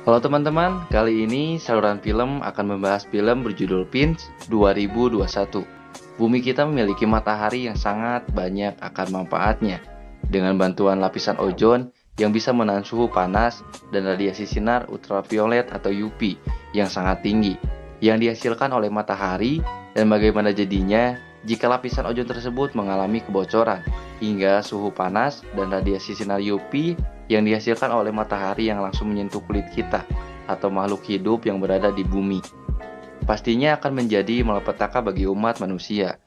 Halo teman-teman, kali ini saluran film akan membahas film berjudul Pins 2021. Bumi kita memiliki matahari yang sangat banyak akan manfaatnya. Dengan bantuan lapisan ozon yang bisa menahan suhu panas dan radiasi sinar ultraviolet atau UV yang sangat tinggi yang dihasilkan oleh matahari, dan bagaimana jadinya jika lapisan ozon tersebut mengalami kebocoran hingga suhu panas dan radiasi sinar UV yang dihasilkan oleh matahari yang langsung menyentuh kulit kita atau makhluk hidup yang berada di bumi. Pastinya akan menjadi malapetaka bagi umat manusia.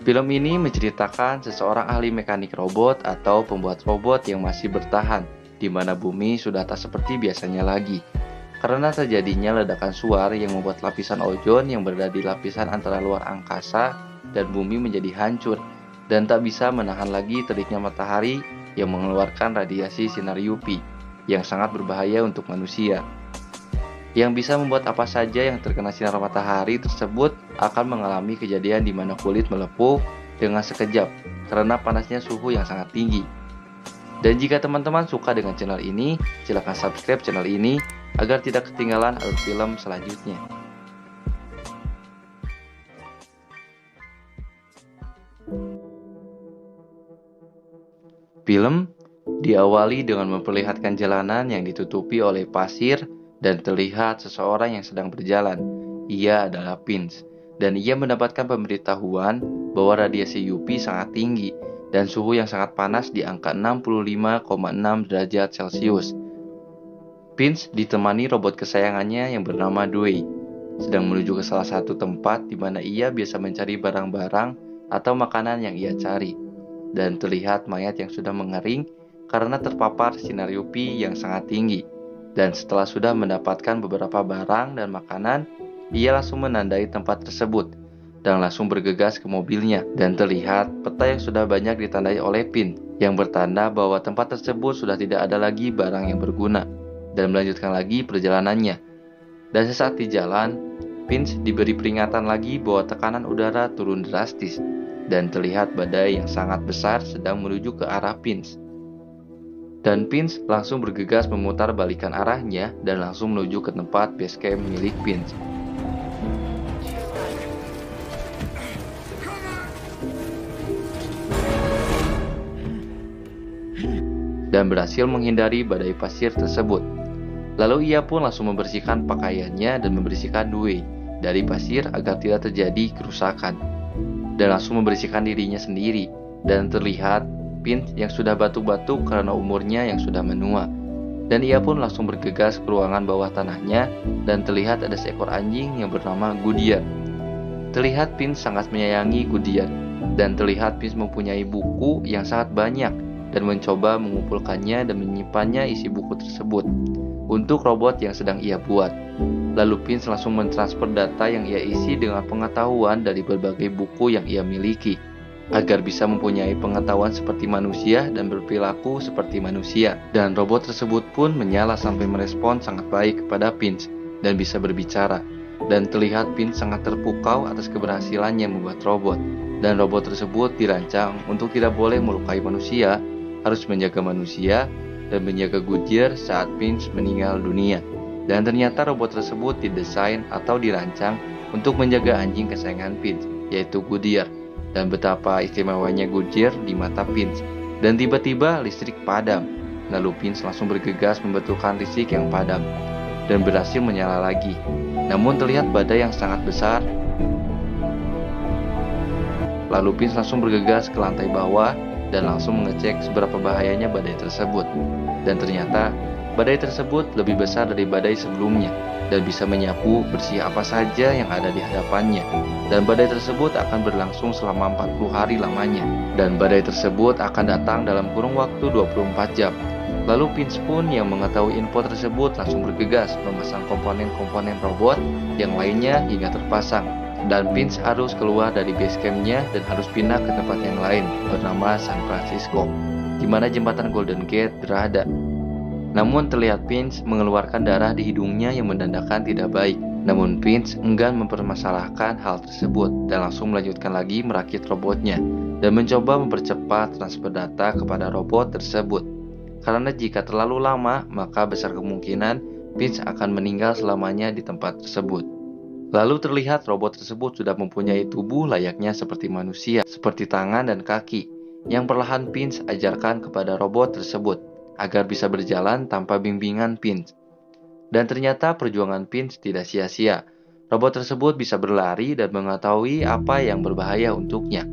Film ini menceritakan seseorang ahli mekanik robot atau pembuat robot yang masih bertahan di mana bumi sudah tak seperti biasanya lagi, karena terjadinya ledakan suar yang membuat lapisan ozon yang berada di lapisan antara luar angkasa dan bumi menjadi hancur dan tak bisa menahan lagi teriknya matahari yang mengeluarkan radiasi sinar UV yang sangat berbahaya untuk manusia, yang bisa membuat apa saja yang terkena sinar matahari tersebut akan mengalami kejadian di mana kulit melepuh dengan sekejap karena panasnya suhu yang sangat tinggi. Dan jika teman-teman suka dengan channel ini, silahkan subscribe channel ini agar tidak ketinggalan alur film selanjutnya. Film diawali dengan memperlihatkan jalanan yang ditutupi oleh pasir dan terlihat seseorang yang sedang berjalan. Ia adalah Pins, dan ia mendapatkan pemberitahuan bahwa radiasi UV sangat tinggi dan suhu yang sangat panas di angka 65,6 derajat Celcius. Pins ditemani robot kesayangannya yang bernama Dewey, sedang menuju ke salah satu tempat di mana ia biasa mencari barang-barang atau makanan yang ia cari. Dan terlihat mayat yang sudah mengering karena terpapar sinar UV yang sangat tinggi. Dan setelah sudah mendapatkan beberapa barang dan makanan, ia langsung menandai tempat tersebut dan langsung bergegas ke mobilnya. Dan terlihat peta yang sudah banyak ditandai oleh Pins yang bertanda bahwa tempat tersebut sudah tidak ada lagi barang yang berguna, dan melanjutkan lagi perjalanannya. Dan sesaat di jalan, Pins diberi peringatan lagi bahwa tekanan udara turun drastis dan terlihat badai yang sangat besar sedang menuju ke arah Pins. Dan Pins langsung bergegas memutar balikan arahnya dan langsung menuju ke tempat base camp milik Pins. Dan berhasil menghindari badai pasir tersebut. Lalu ia pun langsung membersihkan pakaiannya dan membersihkan Dewey dari pasir agar tidak terjadi kerusakan, dan langsung membersihkan dirinya sendiri. Dan terlihat Pins yang sudah batuk-batuk karena umurnya yang sudah menua, dan ia pun langsung bergegas ke ruangan bawah tanahnya, dan terlihat ada seekor anjing yang bernama Goodyear. Terlihat Pins sangat menyayangi Goodyear, dan terlihat Pins mempunyai buku yang sangat banyak dan mencoba mengumpulkannya dan menyimpannya isi buku tersebut untuk robot yang sedang ia buat. Lalu Pins langsung mentransfer data yang ia isi dengan pengetahuan dari berbagai buku yang ia miliki, agar bisa mempunyai pengetahuan seperti manusia dan berperilaku seperti manusia. Dan robot tersebut pun menyala sampai merespon sangat baik kepada Pins dan bisa berbicara. Dan terlihat Pins sangat terpukau atas keberhasilannya membuat robot. Dan robot tersebut dirancang untuk tidak boleh melukai manusia, harus menjaga manusia dan menjaga Goodyear saat Pins meninggal dunia. Dan ternyata robot tersebut didesain atau dirancang untuk menjaga anjing kesayangan Pins, yaitu Goodyear. Dan betapa istimewanya Goodyear di mata Pins. Dan tiba-tiba listrik padam. Lalu Pins langsung bergegas membetulkan listrik yang padam dan berhasil menyala lagi. Namun terlihat badai yang sangat besar. Lalu Pins langsung bergegas ke lantai bawah dan langsung mengecek seberapa bahayanya badai tersebut. Dan ternyata badai tersebut lebih besar dari badai sebelumnya dan bisa menyapu bersih apa saja yang ada di hadapannya. Dan badai tersebut akan berlangsung selama 40 hari lamanya. Dan badai tersebut akan datang dalam kurun waktu 24 jam. Lalu Pins pun yang mengetahui info tersebut langsung bergegas memasang komponen-komponen robot yang lainnya hingga terpasang. Dan Pins harus keluar dari base campnya dan harus pindah ke tempat yang lain bernama San Francisco, di mana jembatan Golden Gate berada. Namun terlihat Pins mengeluarkan darah di hidungnya yang menandakan tidak baik. Namun Pins enggan mempermasalahkan hal tersebut dan langsung melanjutkan lagi merakit robotnya dan mencoba mempercepat transfer data kepada robot tersebut. karena jika terlalu lama, maka besar kemungkinan Vince akan meninggal selamanya di tempat tersebut. Lalu terlihat robot tersebut sudah mempunyai tubuh layaknya seperti manusia, seperti tangan dan kaki, yang perlahan Vince ajarkan kepada robot tersebut agar bisa berjalan tanpa bimbingan Vince. Dan ternyata perjuangan Vince tidak sia-sia. Robot tersebut bisa berlari dan mengetahui apa yang berbahaya untuknya.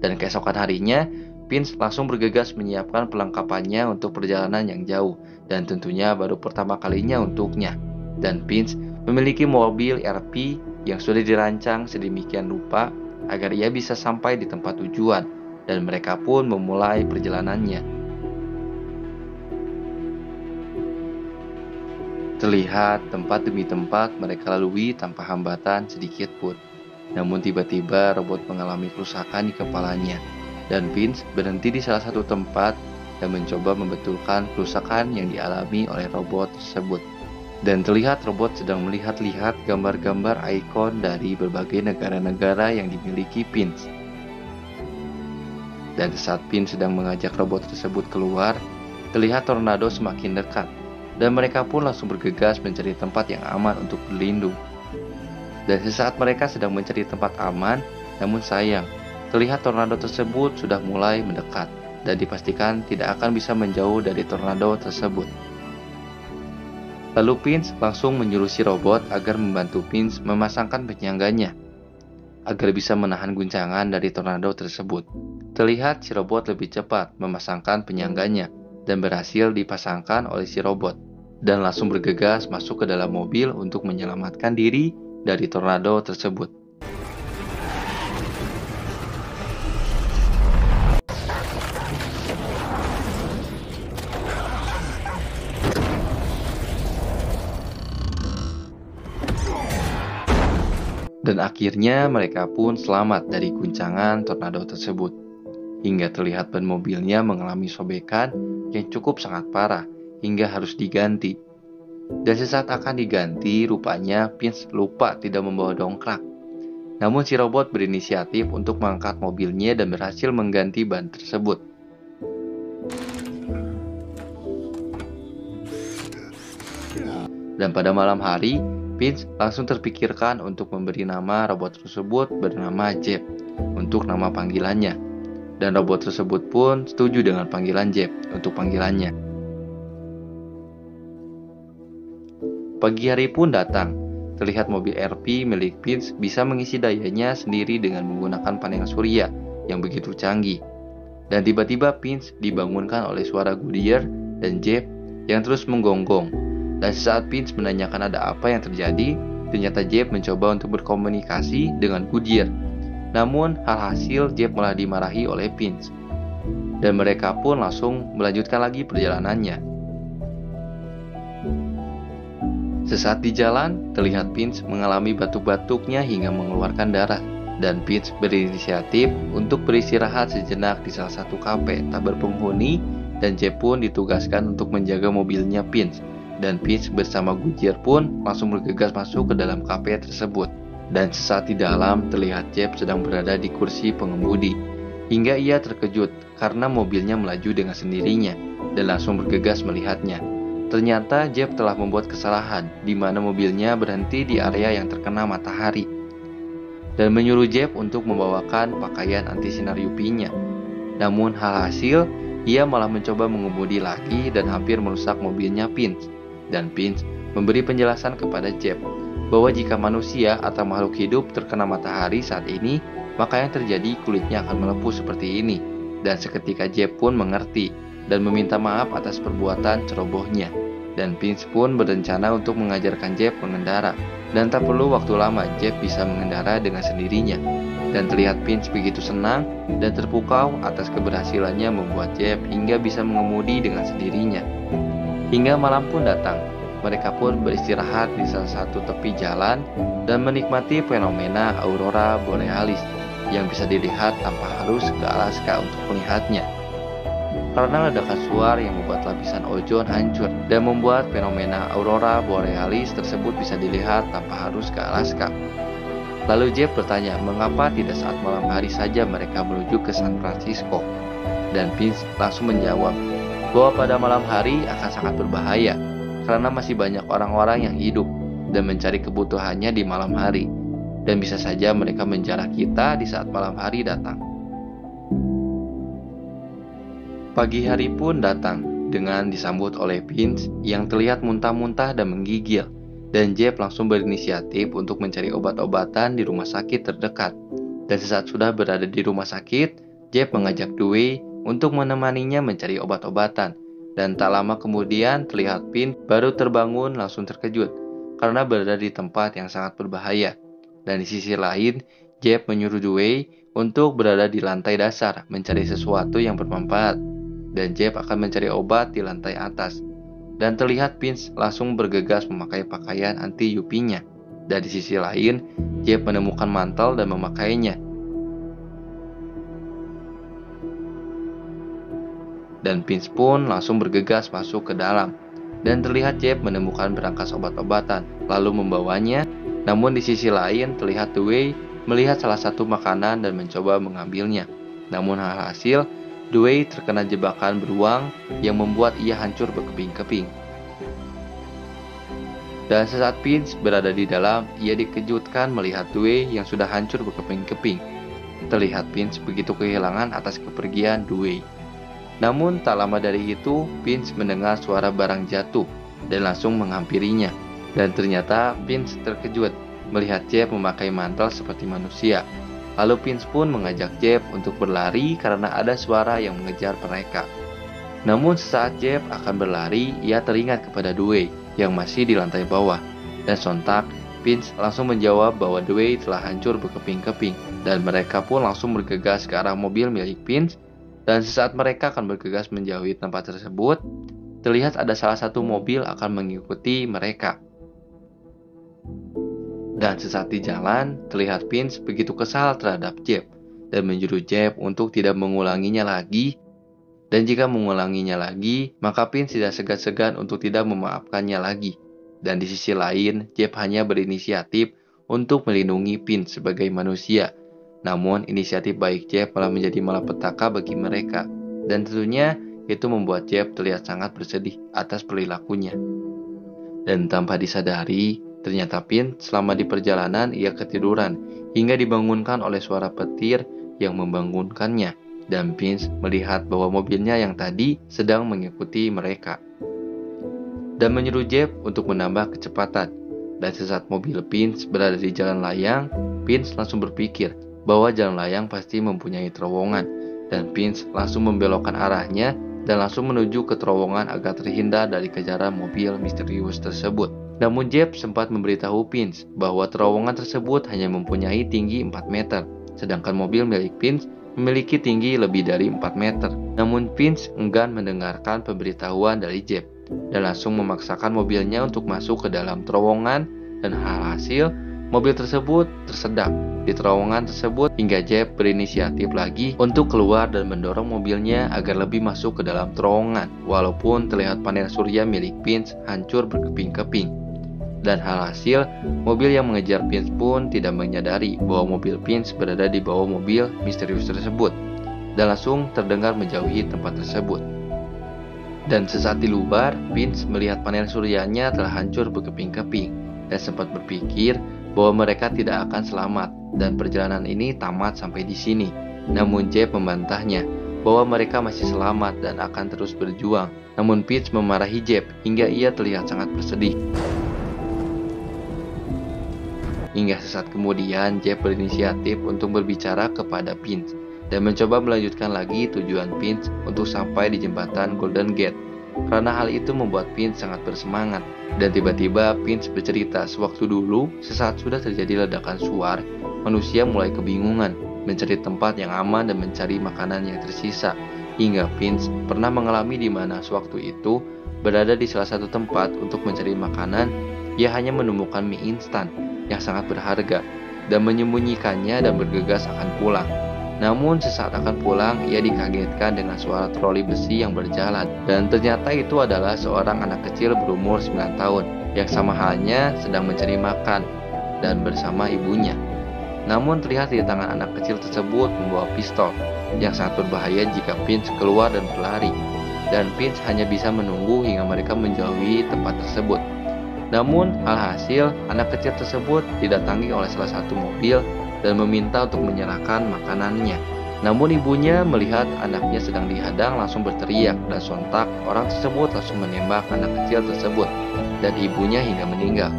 Dan keesokan harinya, Vince langsung bergegas menyiapkan perlengkapannya untuk perjalanan yang jauh, dan tentunya baru pertama kalinya untuknya. Dan Vince memiliki mobil RP yang sudah dirancang sedemikian rupa agar ia bisa sampai di tempat tujuan, dan mereka pun memulai perjalanannya. Terlihat tempat demi tempat mereka lalui tanpa hambatan sedikit pun. Namun tiba-tiba robot mengalami kerusakan di kepalanya, dan Vince berhenti di salah satu tempat dan mencoba membetulkan kerusakan yang dialami oleh robot tersebut. Dan terlihat robot sedang melihat-lihat gambar-gambar ikon dari berbagai negara-negara yang dimiliki Vince. Dan saat Vince sedang mengajak robot tersebut keluar, terlihat tornado semakin dekat. Dan mereka pun langsung bergegas mencari tempat yang aman untuk berlindung. Dan sesaat mereka sedang mencari tempat aman, namun sayang, terlihat tornado tersebut sudah mulai mendekat, dan dipastikan tidak akan bisa menjauh dari tornado tersebut. Lalu Vince langsung menyuruh si robot agar membantu Vince memasangkan penyangganya, agar bisa menahan guncangan dari tornado tersebut. Terlihat si robot lebih cepat memasangkan penyangganya, dan berhasil dipasangkan oleh si robot, dan langsung bergegas masuk ke dalam mobil untuk menyelamatkan diri dari tornado tersebut. Dan akhirnya mereka pun selamat dari guncangan tornado tersebut, hingga terlihat ban mobilnya mengalami sobekan yang cukup sangat parah hingga harus diganti. Dan sesaat akan diganti, rupanya Vince lupa tidak membawa dongkrak. Namun si robot berinisiatif untuk mengangkat mobilnya dan berhasil mengganti ban tersebut. Dan pada malam hari, Vince langsung terpikirkan untuk memberi nama robot tersebut bernama Jeb untuk nama panggilannya. Dan robot tersebut pun setuju dengan panggilan Jeb untuk panggilannya. Pagi hari pun datang. Terlihat mobil RP milik Vince bisa mengisi dayanya sendiri dengan menggunakan panel surya yang begitu canggih. Dan tiba-tiba Vince dibangunkan oleh suara Goodyear dan Jeb yang terus menggonggong. Dan saat Vince menanyakan ada apa yang terjadi, ternyata Jeb mencoba untuk berkomunikasi dengan Goodyear. Namun alhasil Jeb malah dimarahi oleh Vince. Dan mereka pun langsung melanjutkan lagi perjalanannya. Sesaat di jalan, terlihat Vince mengalami batuk-batuknya hingga mengeluarkan darah. Dan Vince berinisiatif untuk beristirahat sejenak di salah satu kafe tak berpenghuni, dan Jeb pun ditugaskan untuk menjaga mobilnya Vince. Dan Vince bersama Goodyear pun langsung bergegas masuk ke dalam kafe tersebut. Dan sesaat di dalam, terlihat Jeb sedang berada di kursi pengemudi. Hingga ia terkejut karena mobilnya melaju dengan sendirinya dan langsung bergegas melihatnya. Ternyata Jeb telah membuat kesalahan di mana mobilnya berhenti di area yang terkena matahari dan menyuruh Jeb untuk membawakan pakaian anti sinar UV-nya. Namun hasil, ia malah mencoba mengemudi lagi dan hampir merusak mobilnya Vince. Dan Vince memberi penjelasan kepada Jeb bahwa jika manusia atau makhluk hidup terkena matahari saat ini, maka yang terjadi kulitnya akan melepuh seperti ini. Dan seketika Jeb pun mengerti dan meminta maaf atas perbuatan cerobohnya. Dan Vince pun berencana untuk mengajarkan Jeb mengendara. Dan tak perlu waktu lama, Jeb bisa mengendara dengan sendirinya. Dan terlihat Vince begitu senang dan terpukau atas keberhasilannya membuat Jeb hingga bisa mengemudi dengan sendirinya. Hingga malam pun datang. Mereka pun beristirahat di salah satu tepi jalan dan menikmati fenomena aurora borealis yang bisa dilihat tanpa harus ke Alaska untuk melihatnya. Karena ledakan suar yang membuat lapisan ozon hancur dan membuat fenomena aurora borealis tersebut bisa dilihat tanpa harus ke Alaska. Lalu Jeb bertanya mengapa tidak saat malam hari saja mereka menuju ke San Francisco. Dan Vince langsung menjawab bahwa pada malam hari akan sangat berbahaya karena masih banyak orang-orang yang hidup dan mencari kebutuhannya di malam hari, dan bisa saja mereka menjarah kita di saat malam hari datang. Pagi hari pun datang dengan disambut oleh Vince yang terlihat muntah-muntah dan menggigil, dan Jeff langsung berinisiatif untuk mencari obat-obatan di rumah sakit terdekat. Dan sesaat sudah berada di rumah sakit, Jeff mengajak Dewey untuk menemaninya mencari obat-obatan. Dan tak lama kemudian terlihat Vince baru terbangun langsung terkejut karena berada di tempat yang sangat berbahaya. Dan di sisi lain, Jeff menyuruh Dewey untuk berada di lantai dasar mencari sesuatu yang bermanfaat. Dan Jeff akan mencari obat di lantai atas. Dan terlihat Vince langsung bergegas memakai pakaian anti UV-nya. Dan di sisi lain, Jeff menemukan mantel dan memakainya. Dan Vince pun langsung bergegas masuk ke dalam. Dan terlihat Jeff menemukan berangkas obat-obatan, lalu membawanya. Namun di sisi lain terlihat Dewey melihat salah satu makanan dan mencoba mengambilnya. Namun hasil, Dewey terkena jebakan beruang yang membuat ia hancur berkeping-keping. Dan sesaat Vince berada di dalam, ia dikejutkan melihat Dewey yang sudah hancur berkeping-keping. Terlihat Vince begitu kehilangan atas kepergian Dewey. Namun tak lama dari itu, Vince mendengar suara barang jatuh dan langsung menghampirinya. Dan ternyata Vince terkejut melihat Jeff memakai mantel seperti manusia. Lalu Vince pun mengajak Jeff untuk berlari karena ada suara yang mengejar mereka. Namun sesaat Jeff akan berlari, ia teringat kepada Dewey yang masih di lantai bawah. Dan sontak, Vince langsung menjawab bahwa Dewey telah hancur berkeping-keping. Dan mereka pun langsung bergegas ke arah mobil milik Vince. Dan sesaat mereka akan bergegas menjauhi tempat tersebut, terlihat ada salah satu mobil akan mengikuti mereka. Dan sesaat di jalan, terlihat Vince begitu kesal terhadap Jeff dan menyuruh Jeff untuk tidak mengulanginya lagi. Dan jika mengulanginya lagi, maka Vince tidak segan-segan untuk tidak memaafkannya lagi. Dan di sisi lain, Jeff hanya berinisiatif untuk melindungi Vince sebagai manusia. Namun inisiatif baik Jeff malah menjadi malapetaka bagi mereka. Dan tentunya itu membuat Jeff terlihat sangat bersedih atas perilakunya. Dan tanpa disadari, ternyata Vince selama di perjalanan ia ketiduran hingga dibangunkan oleh suara petir yang membangunkannya. Dan Vince melihat bahwa mobilnya yang tadi sedang mengikuti mereka. Dan menyuruh Jeff untuk menambah kecepatan. Dan sesaat mobil Vince berada di jalan layang, Vince langsung berpikir bahwa jalan layang pasti mempunyai terowongan. Dan Vince langsung membelokkan arahnya dan langsung menuju ke terowongan agar terhindar dari kejaran mobil misterius tersebut. Namun Jeff sempat memberitahu Vince bahwa terowongan tersebut hanya mempunyai tinggi 4 meter, sedangkan mobil milik Vince memiliki tinggi lebih dari 4 meter. Namun Vince enggan mendengarkan pemberitahuan dari Jeff dan langsung memaksakan mobilnya untuk masuk ke dalam terowongan, dan hasil mobil tersebut tersedak di terowongan tersebut hingga Jeff berinisiatif lagi untuk keluar dan mendorong mobilnya agar lebih masuk ke dalam terowongan, walaupun terlihat panel surya milik Vince hancur berkeping-keping. Dan hasil, mobil yang mengejar Vince pun tidak menyadari bahwa mobil Vince berada di bawah mobil misterius tersebut dan langsung terdengar menjauhi tempat tersebut. Dan sesaat di luar, Vince melihat panel suryanya telah hancur berkeping-keping dan sempat berpikir bahwa mereka tidak akan selamat dan perjalanan ini tamat sampai di sini. Namun Jeff membantahnya bahwa mereka masih selamat dan akan terus berjuang. Namun Vince memarahi Jeff hingga ia terlihat sangat bersedih. Hingga sesaat kemudian Jeff berinisiatif untuk berbicara kepada Vince dan mencoba melanjutkan lagi tujuan Vince untuk sampai di jembatan Golden Gate. Karena hal itu membuat Vince sangat bersemangat. Dan tiba-tiba Vince bercerita sewaktu dulu sesaat sudah terjadi ledakan suar, manusia mulai kebingungan mencari tempat yang aman dan mencari makanan yang tersisa. Hingga Vince pernah mengalami di mana sewaktu itu berada di salah satu tempat untuk mencari makanan, ia hanya menemukan mie instan yang sangat berharga dan menyembunyikannya dan bergegas akan pulang. Namun sesaat akan pulang, ia dikagetkan dengan suara troli besi yang berjalan. Dan ternyata itu adalah seorang anak kecil berumur 9 tahun yang sama halnya sedang mencari makan dan bersama ibunya. Namun terlihat di tangan anak kecil tersebut membawa pistol yang sangat berbahaya jika Vince keluar dan berlari. dan Vince hanya bisa menunggu hingga mereka menjauhi tempat tersebut. Namun, alhasil anak kecil tersebut didatangi oleh salah satu mobil dan meminta untuk menyerahkan makanannya. Namun ibunya melihat anaknya sedang dihadang langsung berteriak, dan sontak orang tersebut langsung menembak anak kecil tersebut dan ibunya hingga meninggal.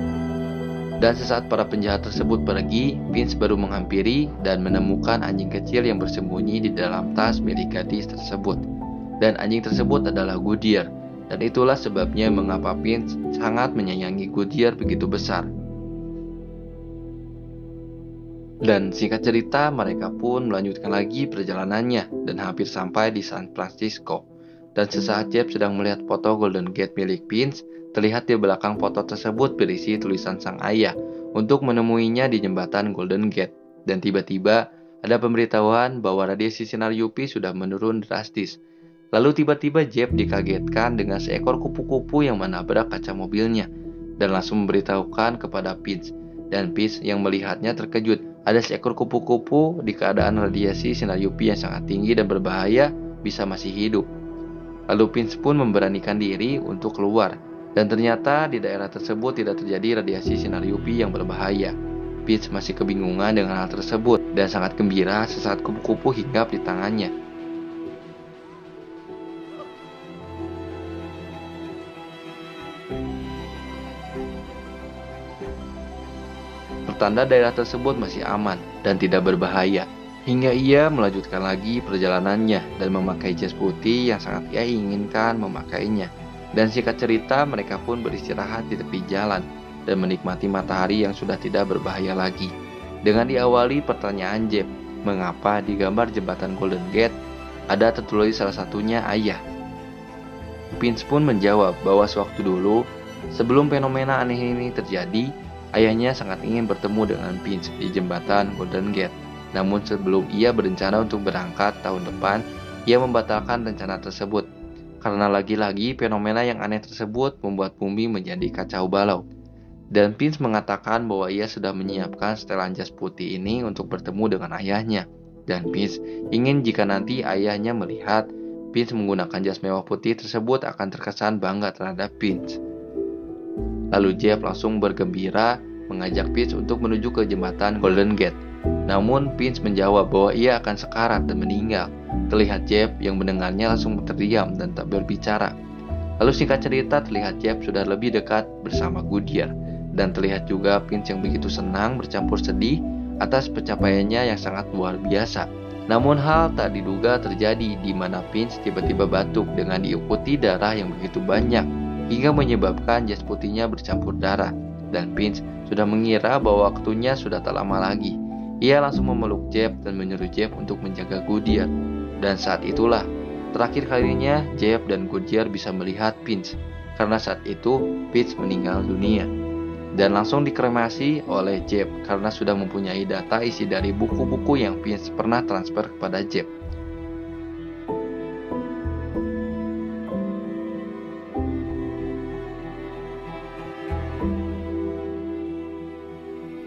Dan sesaat para penjahat tersebut pergi, Vince baru menghampiri dan menemukan anjing kecil yang bersembunyi di dalam tas milik gadis tersebut. Dan anjing tersebut adalah Goodyear, dan itulah sebabnya mengapa Vince sangat menyayangi Goodyear begitu besar. Dan singkat cerita, mereka pun melanjutkan lagi perjalanannya dan hampir sampai di San Francisco. Dan sesaat Jeff sedang melihat foto Golden Gate milik Vince, terlihat di belakang foto tersebut berisi tulisan sang ayah untuk menemuinya di jembatan Golden Gate. Dan tiba-tiba ada pemberitahuan bahwa radiasi sinar UV sudah menurun drastis. Lalu tiba-tiba Jeff dikagetkan dengan seekor kupu-kupu yang menabrak kaca mobilnya dan langsung memberitahukan kepada Vince. Dan Vince yang melihatnya terkejut. Ada seekor kupu-kupu di keadaan radiasi sinar UV yang sangat tinggi dan berbahaya bisa masih hidup. Lalu Vince pun memberanikan diri untuk keluar. Dan ternyata di daerah tersebut tidak terjadi radiasi sinar UV yang berbahaya. Vince masih kebingungan dengan hal tersebut dan sangat gembira sesaat kupu-kupu hinggap di tangannya. Pertanda daerah tersebut masih aman dan tidak berbahaya, hingga ia melanjutkan lagi perjalanannya dan memakai jas putih yang sangat ia inginkan memakainya. Dan singkat cerita, mereka pun beristirahat di tepi jalan dan menikmati matahari yang sudah tidak berbahaya lagi. Dengan diawali pertanyaan Jeff, mengapa di gambar jembatan Golden Gate ada tertulis salah satunya ayah. Vince pun menjawab bahwa sewaktu dulu, sebelum fenomena aneh ini terjadi, ayahnya sangat ingin bertemu dengan Vince di jembatan Golden Gate. Namun sebelum ia berencana untuk berangkat tahun depan, ia membatalkan rencana tersebut. Karena lagi-lagi fenomena yang aneh tersebut membuat bumi menjadi kacau balau. Dan Vince mengatakan bahwa ia sudah menyiapkan setelan jas putih ini untuk bertemu dengan ayahnya. Dan Vince ingin jika nanti ayahnya melihat Vince menggunakan jas mewah putih tersebut akan terkesan bangga terhadap Vince. Lalu Jeff langsung bergembira mengajak Vince untuk menuju ke jembatan Golden Gate. Namun Vince menjawab bahwa ia akan sekarat dan meninggal. Terlihat Jeff yang mendengarnya langsung terdiam dan tak berbicara. Lalu singkat cerita, terlihat Jeff sudah lebih dekat bersama Goodyear. Dan terlihat juga Vince yang begitu senang bercampur sedih atas pencapaiannya yang sangat luar biasa. Namun hal tak diduga terjadi di mana Vince tiba-tiba batuk dengan diikuti darah yang begitu banyak hingga menyebabkan jas putihnya bercampur darah. Dan Vince sudah mengira bahwa waktunya sudah tak lama lagi. Ia langsung memeluk Jeff dan menyuruh Jeff untuk menjaga Goodyear. Dan saat itulah terakhir kalinya Jeff dan Goodyear bisa melihat Vince, karena saat itu Vince meninggal dunia dan langsung dikremasi oleh Jeff karena sudah mempunyai data isi dari buku-buku yang Vince pernah transfer kepada Jeff.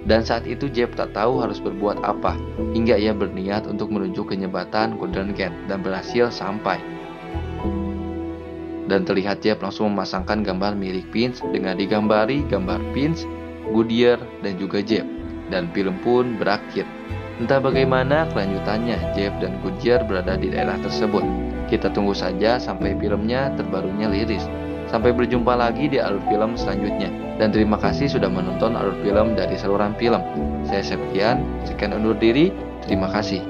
Dan saat itu Jeff tak tahu harus berbuat apa, hingga ia berniat untuk menuju ke jembatan Golden Gate dan berhasil sampai. Dan terlihat Jeff langsung memasangkan gambar milik Vince dengan digambari gambar Vince, Goodyear, dan juga Jeff. Dan film pun berakhir. Entah bagaimana kelanjutannya, Jeff dan Goodyear berada di daerah tersebut. Kita tunggu saja sampai filmnya terbarunya rilis. Sampai berjumpa lagi di alur film selanjutnya. Dan terima kasih sudah menonton alur film dari saluran film. Saya Septian, sekian undur diri. Terima kasih.